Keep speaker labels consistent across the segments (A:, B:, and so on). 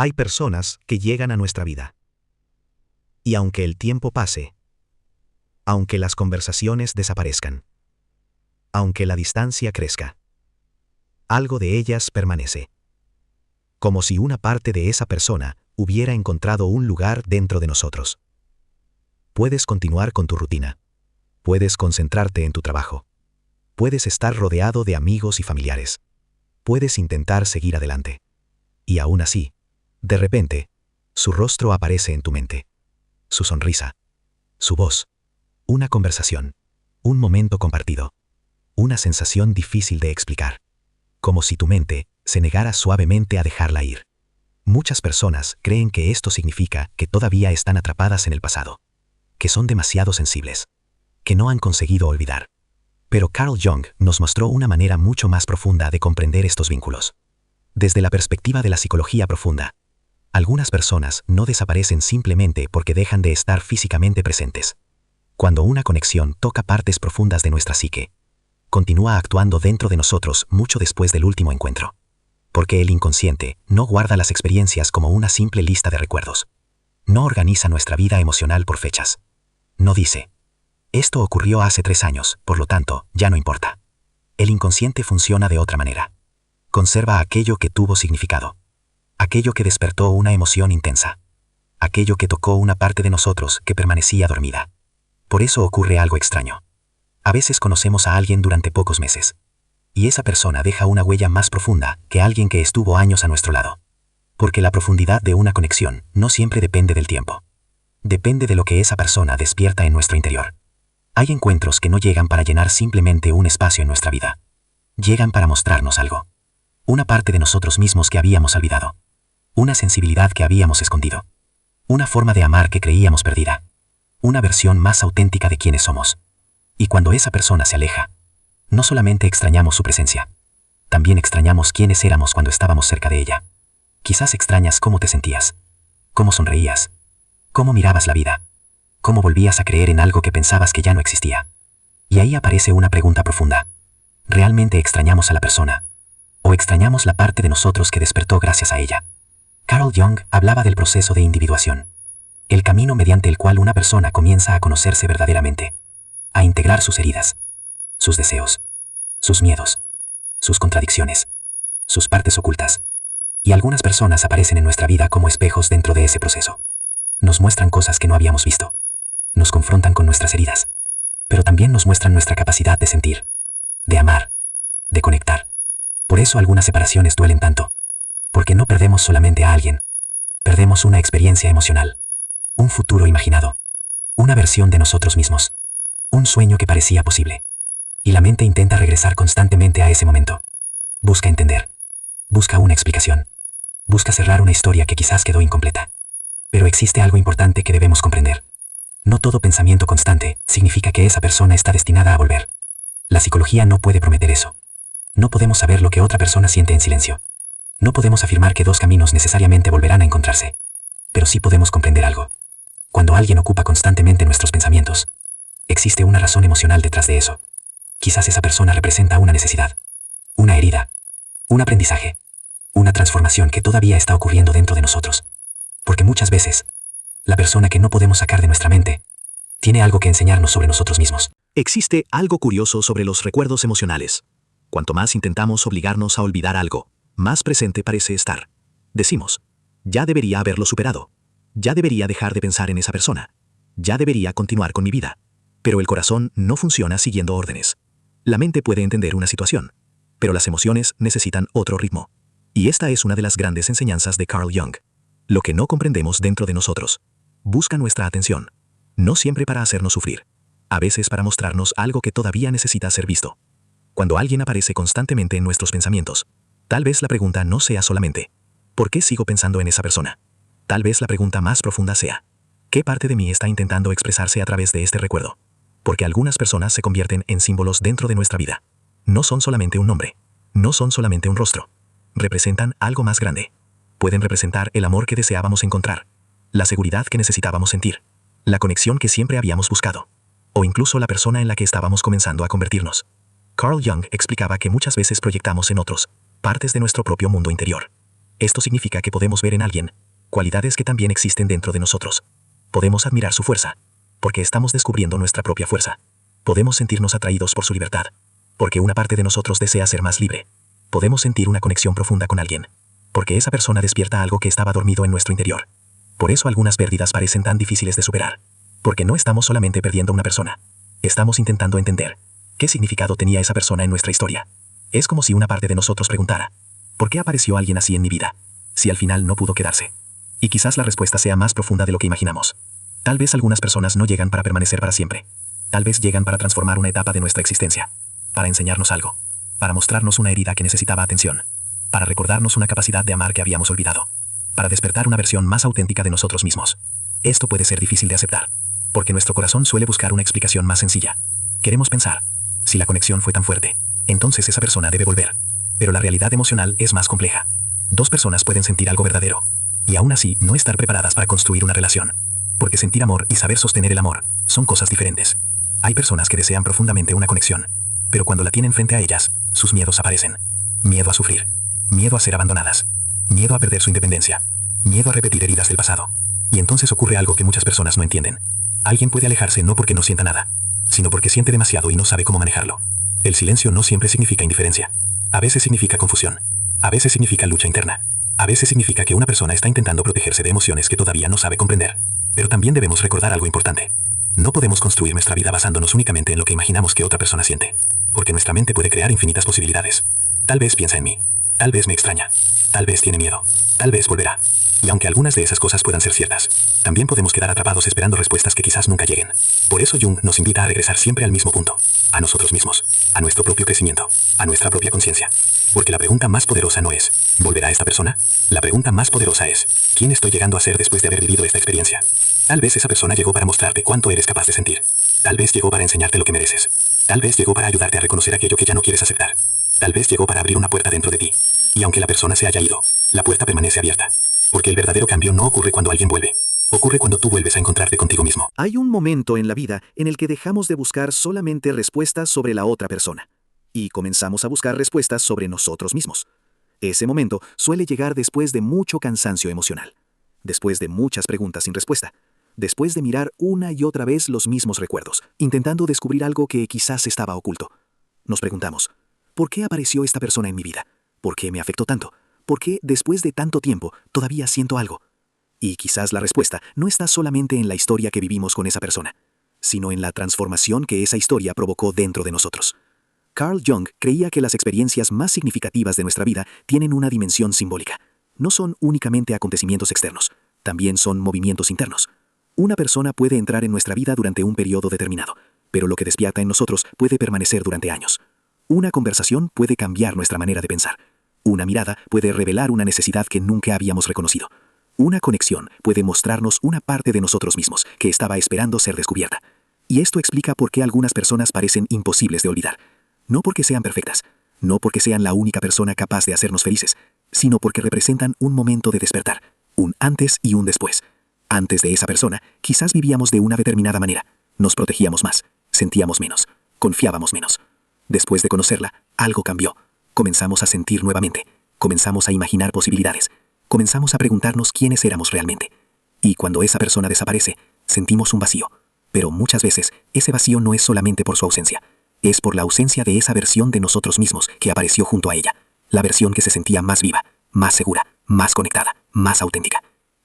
A: Hay personas que llegan a nuestra vida. Y aunque el tiempo pase, aunque las conversaciones desaparezcan, aunque la distancia crezca, algo de ellas permanece. Como si una parte de esa persona hubiera encontrado un lugar dentro de nosotros. Puedes continuar con tu rutina. Puedes concentrarte en tu trabajo. Puedes estar rodeado de amigos y familiares. Puedes intentar seguir adelante. Y aún así, de repente, su rostro aparece en tu mente. Su sonrisa. Su voz. Una conversación. Un momento compartido. Una sensación difícil de explicar. Como si tu mente se negara suavemente a dejarla ir. Muchas personas creen que esto significa que todavía están atrapadas en el pasado. Que son demasiado sensibles. Que no han conseguido olvidar. Pero Carl Jung nos mostró una manera mucho más profunda de comprender estos vínculos. Desde la perspectiva de la psicología profunda, algunas personas no desaparecen simplemente porque dejan de estar físicamente presentes. Cuando una conexión toca partes profundas de nuestra psique, continúa actuando dentro de nosotros mucho después del último encuentro. Porque el inconsciente no guarda las experiencias como una simple lista de recuerdos. No organiza nuestra vida emocional por fechas. No dice, esto ocurrió hace 3 años, por lo tanto, ya no importa. El inconsciente funciona de otra manera. Conserva aquello que tuvo significado. Aquello que despertó una emoción intensa. Aquello que tocó una parte de nosotros que permanecía dormida. Por eso ocurre algo extraño. A veces conocemos a alguien durante pocos meses. Y esa persona deja una huella más profunda que alguien que estuvo años a nuestro lado. Porque la profundidad de una conexión no siempre depende del tiempo. Depende de lo que esa persona despierta en nuestro interior. Hay encuentros que no llegan para llenar simplemente un espacio en nuestra vida. Llegan para mostrarnos algo. Una parte de nosotros mismos que habíamos olvidado. Una sensibilidad que habíamos escondido. Una forma de amar que creíamos perdida. Una versión más auténtica de quienes somos. Y cuando esa persona se aleja, no solamente extrañamos su presencia, también extrañamos quiénes éramos cuando estábamos cerca de ella. Quizás extrañas cómo te sentías, cómo sonreías, cómo mirabas la vida, cómo volvías a creer en algo que pensabas que ya no existía. Y ahí aparece una pregunta profunda. ¿Realmente extrañamos a la persona? ¿O extrañamos la parte de nosotros que despertó gracias a ella? Carl Jung hablaba del proceso de individuación. El camino mediante el cual una persona comienza a conocerse verdaderamente. A integrar sus heridas, sus deseos, sus miedos, sus contradicciones, sus partes ocultas. Y algunas personas aparecen en nuestra vida como espejos dentro de ese proceso. Nos muestran cosas que no habíamos visto. Nos confrontan con nuestras heridas. Pero también nos muestran nuestra capacidad de sentir, de amar, de conectar. Por eso algunas separaciones duelen tanto. Porque no perdemos solamente a alguien. Perdemos una experiencia emocional. Un futuro imaginado. Una versión de nosotros mismos. Un sueño que parecía posible. Y la mente intenta regresar constantemente a ese momento. Busca entender. Busca una explicación. Busca cerrar una historia que quizás quedó incompleta. Pero existe algo importante que debemos comprender. No todo pensamiento constante significa que esa persona está destinada a volver. La psicología no puede prometer eso. No podemos saber lo que otra persona siente en silencio. No podemos afirmar que 2 caminos necesariamente volverán a encontrarse. Pero sí podemos comprender algo. Cuando alguien ocupa constantemente nuestros pensamientos, existe una razón emocional detrás de eso. Quizás esa persona representa una necesidad, una herida, un aprendizaje, una transformación que todavía está ocurriendo dentro de nosotros. Porque muchas veces, la persona que no podemos sacar de nuestra mente, tiene algo que enseñarnos sobre nosotros mismos.
B: Existe algo curioso sobre los recuerdos emocionales. Cuanto más intentamos obligarnos a olvidar algo, más presente parece estar. Decimos, ya debería haberlo superado. Ya debería dejar de pensar en esa persona. Ya debería continuar con mi vida. Pero el corazón no funciona siguiendo órdenes. La mente puede entender una situación, pero las emociones necesitan otro ritmo. Y esta es una de las grandes enseñanzas de Carl Jung. Lo que no comprendemos dentro de nosotros busca nuestra atención. No siempre para hacernos sufrir. A veces para mostrarnos algo que todavía necesita ser visto. Cuando alguien aparece constantemente en nuestros pensamientos, tal vez la pregunta no sea solamente, ¿por qué sigo pensando en esa persona? Tal vez la pregunta más profunda sea, ¿qué parte de mí está intentando expresarse a través de este recuerdo? Porque algunas personas se convierten en símbolos dentro de nuestra vida. No son solamente un nombre. No son solamente un rostro. Representan algo más grande. Pueden representar el amor que deseábamos encontrar, la seguridad que necesitábamos sentir, la conexión que siempre habíamos buscado, o incluso la persona en la que estábamos comenzando a convertirnos. Carl Jung explicaba que muchas veces proyectamos en otros partes de nuestro propio mundo interior. Esto significa que podemos ver en alguien cualidades que también existen dentro de nosotros. Podemos admirar su fuerza, porque estamos descubriendo nuestra propia fuerza. Podemos sentirnos atraídos por su libertad, porque una parte de nosotros desea ser más libre. Podemos sentir una conexión profunda con alguien, porque esa persona despierta algo que estaba dormido en nuestro interior. Por eso algunas pérdidas parecen tan difíciles de superar, porque no estamos solamente perdiendo una persona. Estamos intentando entender qué significado tenía esa persona en nuestra historia. Es como si una parte de nosotros preguntara, ¿por qué apareció alguien así en mi vida, si al final no pudo quedarse? Y quizás la respuesta sea más profunda de lo que imaginamos. Tal vez algunas personas no llegan para permanecer para siempre. Tal vez llegan para transformar una etapa de nuestra existencia, para enseñarnos algo, para mostrarnos una herida que necesitaba atención, para recordarnos una capacidad de amar que habíamos olvidado, para despertar una versión más auténtica de nosotros mismos. Esto puede ser difícil de aceptar, porque nuestro corazón suele buscar una explicación más sencilla. Queremos pensar, si la conexión fue tan fuerte, entonces esa persona debe volver. Pero la realidad emocional es más compleja. Dos personas pueden sentir algo verdadero, y aún así no estar preparadas para construir una relación. Porque sentir amor y saber sostener el amor son cosas diferentes. Hay personas que desean profundamente una conexión, pero cuando la tienen frente a ellas, sus miedos aparecen. Miedo a sufrir, miedo a ser abandonadas, miedo a perder su independencia, miedo a repetir heridas del pasado. Y entonces ocurre algo que muchas personas no entienden. Alguien puede alejarse no porque no sienta nada, sino porque siente demasiado y no sabe cómo manejarlo. El silencio no siempre significa indiferencia. A veces significa confusión. A veces significa lucha interna. A veces significa que una persona está intentando protegerse de emociones que todavía no sabe comprender. Pero también debemos recordar algo importante. No podemos construir nuestra vida basándonos únicamente en lo que imaginamos que otra persona siente, porque nuestra mente puede crear infinitas posibilidades. Tal vez piensa en mí. Tal vez me extraña. Tal vez tiene miedo. Tal vez volverá. Y aunque algunas de esas cosas puedan ser ciertas, también podemos quedar atrapados esperando respuestas que quizás nunca lleguen. Por eso Jung nos invita a regresar siempre al mismo punto, a nosotros mismos, a nuestro propio crecimiento, a nuestra propia conciencia. Porque la pregunta más poderosa no es, ¿volverá esta persona? La pregunta más poderosa es, ¿quién estoy llegando a ser después de haber vivido esta experiencia? Tal vez esa persona llegó para mostrarte cuánto eres capaz de sentir. Tal vez llegó para enseñarte lo que mereces. Tal vez llegó para ayudarte a reconocer aquello que ya no quieres aceptar. Tal vez llegó para abrir una puerta dentro de ti. Y aunque la persona se haya ido, la puerta permanece abierta. Porque el verdadero cambio no ocurre cuando alguien vuelve. Ocurre cuando tú vuelves a encontrarte contigo mismo.
A: Hay un momento en la vida en el que dejamos de buscar solamente respuestas sobre la otra persona y comenzamos a buscar respuestas sobre nosotros mismos. Ese momento suele llegar después de mucho cansancio emocional, después de muchas preguntas sin respuesta, después de mirar una y otra vez los mismos recuerdos, intentando descubrir algo que quizás estaba oculto. Nos preguntamos, ¿por qué apareció esta persona en mi vida? ¿Por qué me afectó tanto? ¿Por qué, después de tanto tiempo, todavía siento algo? Y quizás la respuesta no está solamente en la historia que vivimos con esa persona, sino en la transformación que esa historia provocó dentro de nosotros. Carl Jung creía que las experiencias más significativas de nuestra vida tienen una dimensión simbólica. No son únicamente acontecimientos externos, también son movimientos internos. Una persona puede entrar en nuestra vida durante un periodo determinado, pero lo que despierta en nosotros puede permanecer durante años. Una conversación puede cambiar nuestra manera de pensar. Una mirada puede revelar una necesidad que nunca habíamos reconocido. Una conexión puede mostrarnos una parte de nosotros mismos que estaba esperando ser descubierta. Y esto explica por qué algunas personas parecen imposibles de olvidar. No porque sean perfectas, no porque sean la única persona capaz de hacernos felices, sino porque representan un momento de despertar, un antes y un después. Antes de esa persona, quizás vivíamos de una determinada manera. Nos protegíamos más, sentíamos menos, confiábamos menos. Después de conocerla, algo cambió. Comenzamos a sentir nuevamente, comenzamos a imaginar posibilidades, comenzamos a preguntarnos quiénes éramos realmente. Y cuando esa persona desaparece, sentimos un vacío. Pero muchas veces, ese vacío no es solamente por su ausencia. Es por la ausencia de esa versión de nosotros mismos que apareció junto a ella. La versión que se sentía más viva, más segura, más conectada, más auténtica.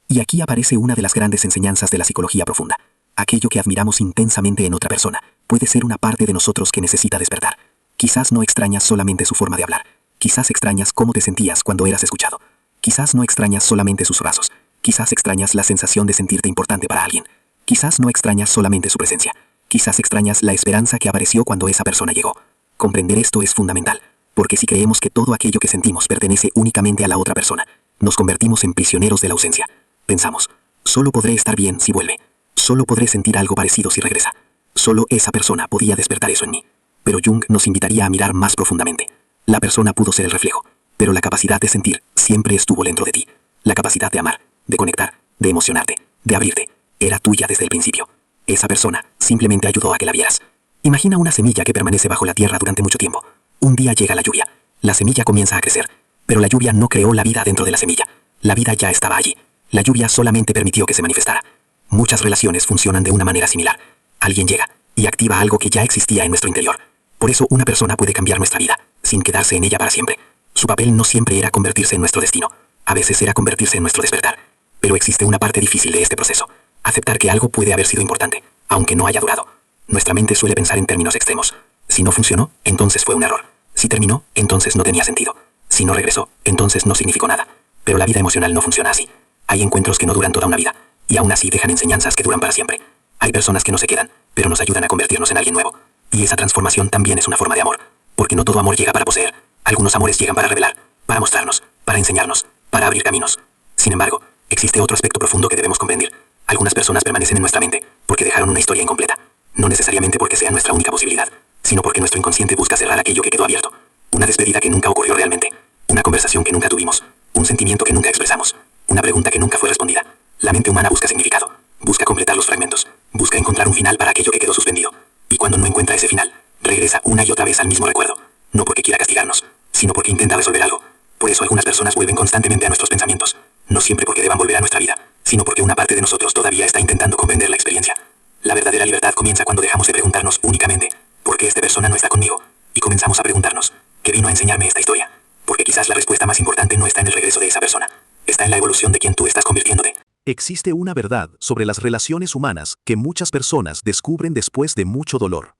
A: Y aquí aparece una de las grandes enseñanzas de la psicología profunda. Aquello que admiramos intensamente en otra persona puede ser una parte de nosotros que necesita despertar. Quizás no extrañas solamente su forma de hablar. Quizás extrañas cómo te sentías cuando eras escuchado. Quizás no extrañas solamente sus brazos. Quizás extrañas la sensación de sentirte importante para alguien. Quizás no extrañas solamente su presencia. Quizás extrañas la esperanza que apareció cuando esa persona llegó. Comprender esto es fundamental, porque si creemos que todo aquello que sentimos pertenece únicamente a la otra persona, nos convertimos en prisioneros de la ausencia. Pensamos, solo podré estar bien si vuelve. Solo podré sentir algo parecido si regresa. Solo esa persona podía despertar eso en mí. Pero Jung nos invitaría a mirar más profundamente. La persona pudo ser el reflejo, pero la capacidad de sentir siempre estuvo dentro de ti. La capacidad de amar, de conectar, de emocionarte, de abrirte, era tuya desde el principio. Esa persona simplemente ayudó a que la vieras. Imagina una semilla que permanece bajo la tierra durante mucho tiempo. Un día llega la lluvia. La semilla comienza a crecer.
C: Pero la lluvia no creó la vida dentro de la semilla. La vida ya estaba allí. La lluvia solamente permitió que se manifestara. Muchas relaciones funcionan de una manera similar. Alguien llega y activa algo que ya existía en nuestro interior. Por eso una persona puede cambiar nuestra vida, sin quedarse en ella para siempre. Su papel no siempre era convertirse en nuestro destino. A veces era convertirse en nuestro despertar. Pero existe una parte difícil de este proceso. Aceptar que algo puede haber sido importante, aunque no haya durado. Nuestra mente suele pensar en términos extremos. Si no funcionó, entonces fue un error. Si terminó, entonces no tenía sentido. Si no regresó, entonces no significó nada. Pero la vida emocional no funciona así. Hay encuentros que no duran toda una vida, y aún así dejan enseñanzas que duran para siempre. Hay personas que no se quedan, pero nos ayudan a convertirnos en alguien nuevo. Y esa transformación también es una forma de amor. Porque no todo amor llega para poseer. Algunos amores llegan para revelar, para mostrarnos, para enseñarnos, para abrir caminos. Sin embargo, existe otro aspecto profundo que debemos comprender. Algunas personas permanecen en nuestra mente porque dejaron una historia incompleta. No necesariamente porque sea nuestra única posibilidad, sino porque nuestro inconsciente busca cerrar aquello que quedó abierto. Una despedida que nunca ocurrió realmente. Una conversación que nunca tuvimos. Un sentimiento que nunca expresamos. Una pregunta que nunca fue respondida. La mente humana busca significado. Busca completar los fragmentos. Busca encontrar un final para aquello que quedó suspendido. Y cuando no encuentra ese final, regresa una y otra vez al mismo recuerdo. No porque quiera castigarnos, sino porque intenta resolver algo. Por eso algunas personas vuelven constantemente a nuestros pensamientos. No siempre porque deban volver a nuestra vida, sino porque una parte de nosotros todavía está intentando comprender la experiencia. La verdadera libertad comienza cuando dejamos de preguntarnos únicamente ¿por qué esta persona no está conmigo? Y comenzamos a preguntarnos ¿qué vino a enseñarme esta historia? Porque quizás la respuesta más importante no está en el regreso de esa persona. Está en la evolución de quien tú estás convirtiéndote.
B: Existe una verdad sobre las relaciones humanas que muchas personas descubren después de mucho dolor.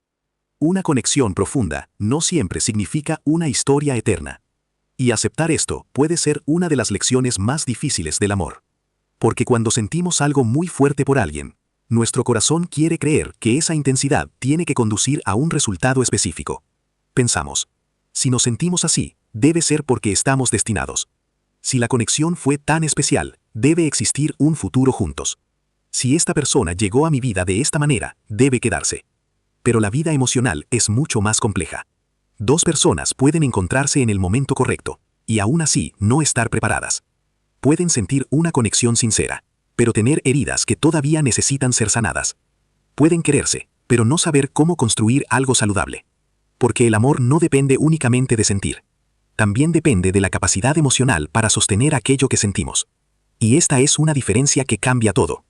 B: Una conexión profunda no siempre significa una historia eterna. Y aceptar esto puede ser una de las lecciones más difíciles del amor. Porque cuando sentimos algo muy fuerte por alguien, nuestro corazón quiere creer que esa intensidad tiene que conducir a un resultado específico. Pensamos, si nos sentimos así, debe ser porque estamos destinados. Si la conexión fue tan especial, debe existir un futuro juntos. Si esta persona llegó a mi vida de esta manera, debe quedarse. Pero la vida emocional es mucho más compleja. Dos personas pueden encontrarse en el momento correcto, y aún así no estar preparadas. Pueden sentir una conexión sincera, pero tener heridas que todavía necesitan ser sanadas. Pueden quererse, pero no saber cómo construir algo saludable. Porque el amor no depende únicamente de sentir. También depende de la capacidad emocional para sostener aquello que sentimos. Y esta es una diferencia que cambia todo.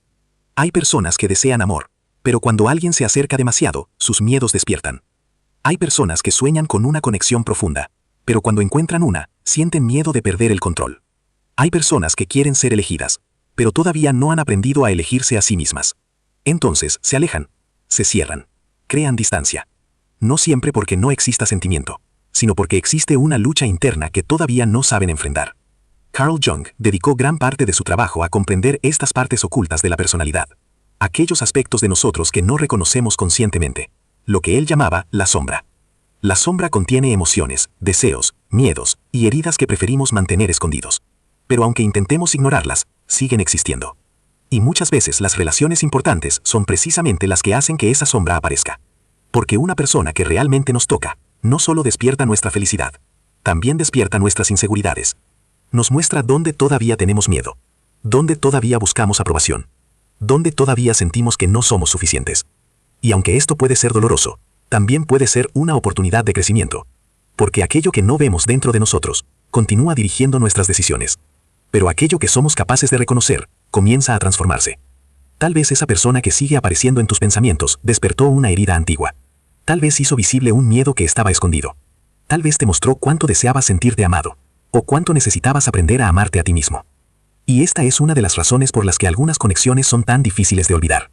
B: Hay personas que desean amor, pero cuando alguien se acerca demasiado, sus miedos despiertan. Hay personas que sueñan con una conexión profunda, pero cuando encuentran una, sienten miedo de perder el control. Hay personas que quieren ser elegidas, pero todavía no han aprendido a elegirse a sí mismas. Entonces, se alejan, se cierran, crean distancia. No siempre porque no exista sentimiento, sino porque existe una lucha interna que todavía no saben enfrentar. Carl Jung dedicó gran parte de su trabajo a comprender estas partes ocultas de la personalidad. Aquellos aspectos de nosotros que no reconocemos conscientemente. Lo que él llamaba la sombra. La sombra contiene emociones, deseos, miedos y heridas que preferimos mantener escondidos. Pero aunque intentemos ignorarlas, siguen existiendo. Y muchas veces las relaciones importantes son precisamente las que hacen que esa sombra aparezca. Porque una persona que realmente nos toca, no solo despierta nuestra felicidad, también despierta nuestras inseguridades. Nos muestra dónde todavía tenemos miedo, dónde todavía buscamos aprobación, dónde todavía sentimos que no somos suficientes. Y aunque esto puede ser doloroso, también puede ser una oportunidad de crecimiento. Porque aquello que no vemos dentro de nosotros, continúa dirigiendo nuestras decisiones. Pero aquello que somos capaces de reconocer, comienza a transformarse. Tal vez esa persona que sigue apareciendo en tus pensamientos despertó una herida antigua. Tal vez hizo visible un miedo que estaba escondido. Tal vez te mostró cuánto deseabas sentirte amado, o cuánto necesitabas aprender a amarte a ti mismo. Y esta es una de las razones por las que algunas conexiones son tan difíciles de olvidar.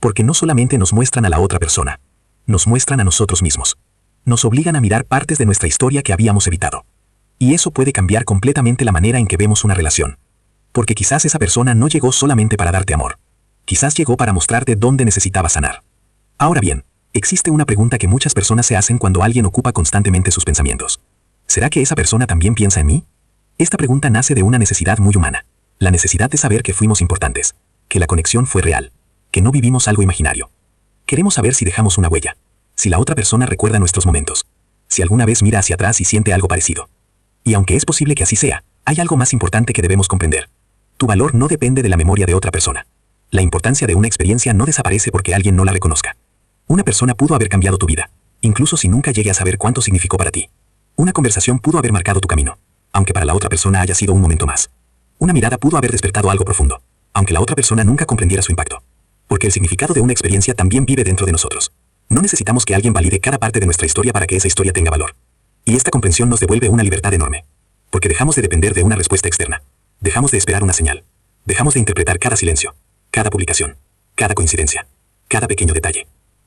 B: Porque no solamente nos muestran a la otra persona, nos muestran a nosotros mismos. Nos obligan a mirar partes de nuestra historia que habíamos evitado. Y eso puede cambiar completamente la manera en que vemos una relación. Porque quizás esa persona no llegó solamente para darte amor. Quizás llegó para mostrarte dónde necesitabas sanar. Ahora bien, existe una pregunta que muchas personas se hacen cuando alguien ocupa constantemente sus pensamientos. ¿Será que esa persona también piensa en mí? Esta pregunta nace de una necesidad muy humana. La necesidad de saber que fuimos importantes, que la conexión fue real, que no vivimos algo imaginario. Queremos saber si dejamos una huella, si la otra persona recuerda nuestros momentos, si alguna vez mira hacia atrás y siente algo parecido. Y aunque es posible que así sea, hay algo más importante que debemos comprender. Tu valor no depende de la memoria de otra persona. La importancia de una experiencia no desaparece porque alguien no la reconozca. Una persona pudo haber cambiado tu vida, incluso si nunca llegue a saber cuánto significó para ti. Una conversación pudo haber marcado tu camino.
C: aunque para la otra persona haya sido un momento más. Una mirada pudo haber despertado algo profundo, aunque la otra persona nunca comprendiera su impacto. Porque el significado de una experiencia también vive dentro de nosotros. No necesitamos que alguien valide cada parte de nuestra historia para que esa historia tenga valor. Y esta comprensión nos devuelve una libertad enorme. Porque dejamos de depender de una respuesta externa. Dejamos de esperar una señal. Dejamos de interpretar cada silencio, cada publicación, cada coincidencia, cada pequeño detalle.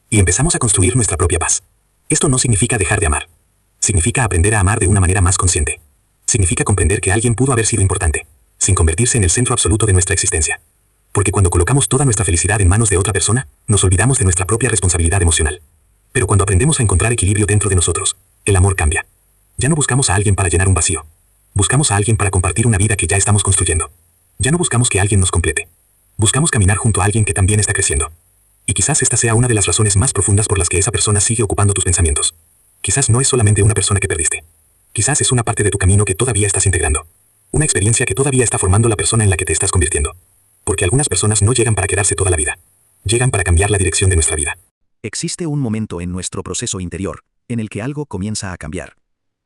C: Y empezamos a construir nuestra propia paz. Esto no significa dejar de amar. Significa aprender a amar de una manera más consciente. Significa comprender que alguien pudo haber sido importante, sin convertirse en el centro absoluto de nuestra existencia. Porque cuando colocamos toda nuestra felicidad en manos de otra persona, nos olvidamos de nuestra propia responsabilidad emocional. Pero cuando aprendemos a encontrar equilibrio dentro de nosotros, el amor cambia. Ya no buscamos a alguien para llenar un vacío. Buscamos a alguien para compartir una vida que ya estamos construyendo. Ya no buscamos que alguien nos complete. Buscamos caminar junto a alguien que también está creciendo. Y quizás esta sea una de las razones más profundas por las que esa persona sigue ocupando tus pensamientos. Quizás no es solamente una persona que perdiste. Quizás es una parte de tu camino que todavía estás integrando. Una experiencia que todavía está formando la persona en la que te estás convirtiendo. Porque algunas personas no llegan para quedarse toda la vida. Llegan para cambiar la dirección de nuestra vida.
A: Existe un momento en nuestro proceso interior en el que algo comienza a cambiar.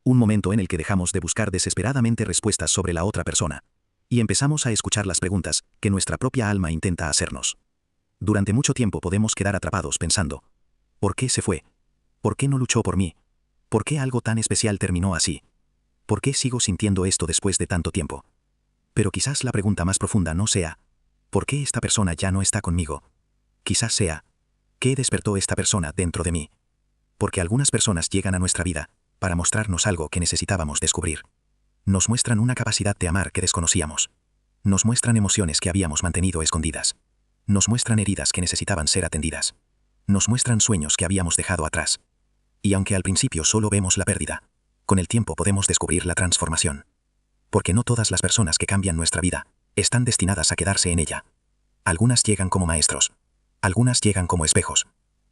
A: Un momento en el que dejamos de buscar desesperadamente respuestas sobre la otra persona y empezamos a escuchar las preguntas que nuestra propia alma intenta hacernos. Durante mucho tiempo podemos quedar atrapados pensando, ¿por qué se fue? ¿Por qué no luchó por mí? ¿Por qué algo tan especial terminó así? ¿Por qué sigo sintiendo esto después de tanto tiempo? Pero quizás la pregunta más profunda no sea, ¿por qué esta persona ya no está conmigo? Quizás sea, ¿qué despertó esta persona dentro de mí? Porque algunas personas llegan a nuestra vida para mostrarnos algo que necesitábamos descubrir. Nos muestran una capacidad de amar que desconocíamos. Nos muestran emociones que habíamos mantenido escondidas. Nos muestran heridas que necesitaban ser atendidas. Nos muestran sueños que habíamos dejado atrás. Y aunque al principio solo vemos la pérdida, con el tiempo podemos descubrir la transformación. Porque no todas las personas que cambian nuestra vida están destinadas a quedarse en ella. Algunas llegan como maestros. Algunas llegan como espejos.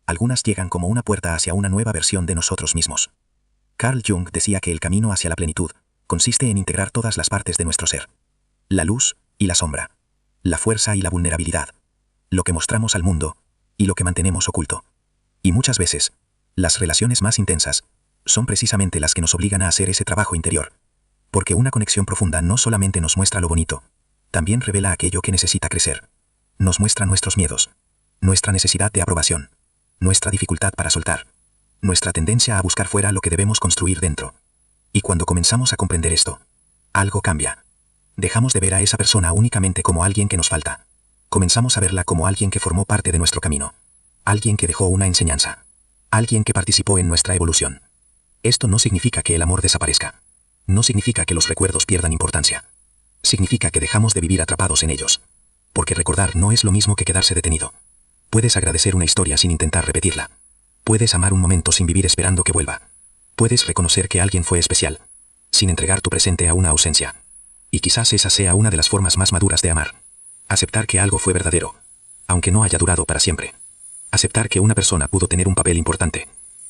A: Algunas llegan como una puerta hacia una nueva versión de nosotros mismos. Carl Jung decía que el camino hacia la plenitud consiste en integrar todas las partes de nuestro ser. La luz y la sombra. La fuerza y la vulnerabilidad. Lo que mostramos al mundo y lo que mantenemos oculto. Y muchas veces, las relaciones más intensas son precisamente las que nos obligan a hacer ese trabajo interior. Porque una conexión profunda no solamente nos muestra lo bonito, también revela aquello que necesita crecer. Nos muestra nuestros miedos, nuestra necesidad de aprobación, nuestra dificultad para soltar, nuestra tendencia a buscar fuera lo que debemos construir dentro. Y cuando comenzamos a comprender esto, algo cambia. Dejamos de ver a esa persona únicamente como alguien que nos falta. Comenzamos a verla como alguien que formó parte de nuestro camino. Alguien que dejó una enseñanza. Alguien que participó en nuestra evolución. Esto no significa que el amor desaparezca. No significa que los recuerdos pierdan importancia. Significa que dejamos de vivir atrapados en ellos. Porque recordar no es lo mismo que quedarse detenido. Puedes agradecer una historia sin intentar repetirla. Puedes amar un momento sin vivir esperando que vuelva. Puedes reconocer que alguien fue especial, sin entregar tu presente a una ausencia. Y quizás esa sea una de las formas más maduras de amar. Aceptar que algo fue verdadero, aunque no haya durado para siempre. Aceptar que una persona pudo tener un papel importante,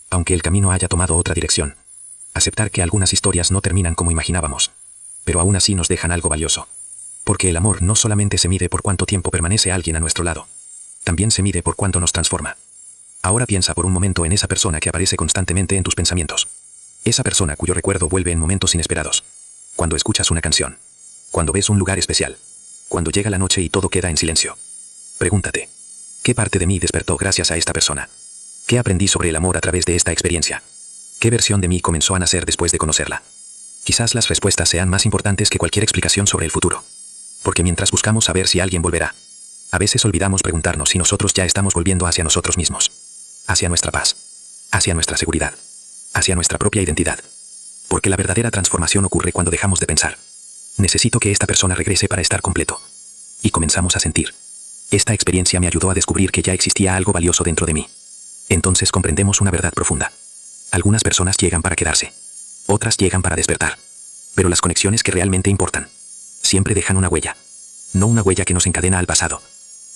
A: aunque el camino haya tomado otra dirección. Aceptar que algunas historias no terminan como imaginábamos, pero aún así nos dejan algo valioso. Porque el amor no solamente se mide por cuánto tiempo permanece alguien a nuestro lado, también se mide por cuánto nos transforma. Ahora piensa por un momento en esa persona que aparece constantemente en tus pensamientos. Esa persona cuyo recuerdo vuelve en momentos inesperados. Cuando escuchas una canción. Cuando ves un lugar especial. Cuando llega la noche y todo queda en silencio. Pregúntate, ¿qué parte de mí despertó gracias a esta persona? ¿Qué aprendí sobre el amor a través de esta experiencia? ¿Qué versión de mí comenzó a nacer después de conocerla? Quizás las respuestas sean más importantes que cualquier explicación sobre el futuro. Porque mientras buscamos saber si alguien volverá, a veces olvidamos preguntarnos si nosotros ya estamos volviendo hacia nosotros mismos. Hacia nuestra paz. Hacia nuestra seguridad. Hacia nuestra propia identidad. Porque la verdadera transformación ocurre cuando dejamos de pensar. Necesito que esta persona regrese para estar completo. Y comenzamos a sentir. Esta experiencia me ayudó a descubrir que ya existía algo valioso dentro de mí. Entonces comprendemos una verdad profunda. Algunas personas llegan para quedarse. Otras llegan para despertar. Pero las conexiones que realmente importan siempre dejan una huella. No una huella que nos encadena al pasado.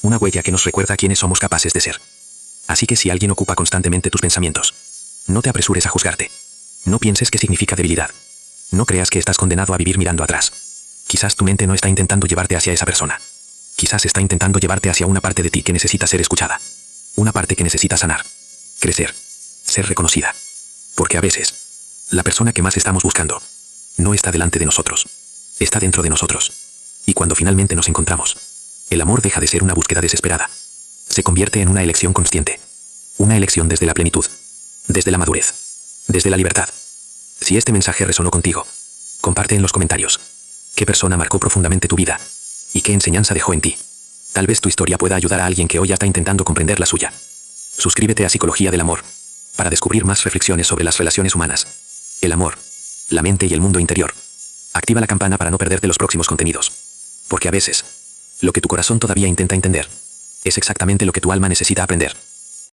A: Una huella que nos recuerda quiénes somos capaces de ser. Así que si alguien ocupa constantemente tus pensamientos, no te apresures a juzgarte. No pienses que significa debilidad. No creas que estás condenado a vivir mirando atrás. Quizás tu mente no está intentando llevarte hacia esa persona. Quizás está intentando llevarte hacia una parte de ti que necesita ser escuchada. Una parte que necesita sanar. Crecer. Ser reconocida. Porque a veces, la persona que más estamos buscando
C: No está delante de nosotros. Está dentro de nosotros. Y cuando finalmente nos encontramos, el amor deja de ser una búsqueda desesperada. Se convierte en una elección consciente. Una elección desde la plenitud. Desde la madurez. Desde la libertad. Si este mensaje resonó contigo, comparte en los comentarios. ¿Qué persona marcó profundamente tu vida? ¿Y qué enseñanza dejó en ti? Tal vez tu historia pueda ayudar a alguien que hoy está intentando comprender la suya. Suscríbete a Psicología del Amor para descubrir más reflexiones sobre las relaciones humanas, el amor, la mente y el mundo interior. Activa la campana para no perderte los próximos contenidos. Porque a veces, lo que tu corazón todavía intenta entender, es exactamente lo que tu alma necesita aprender.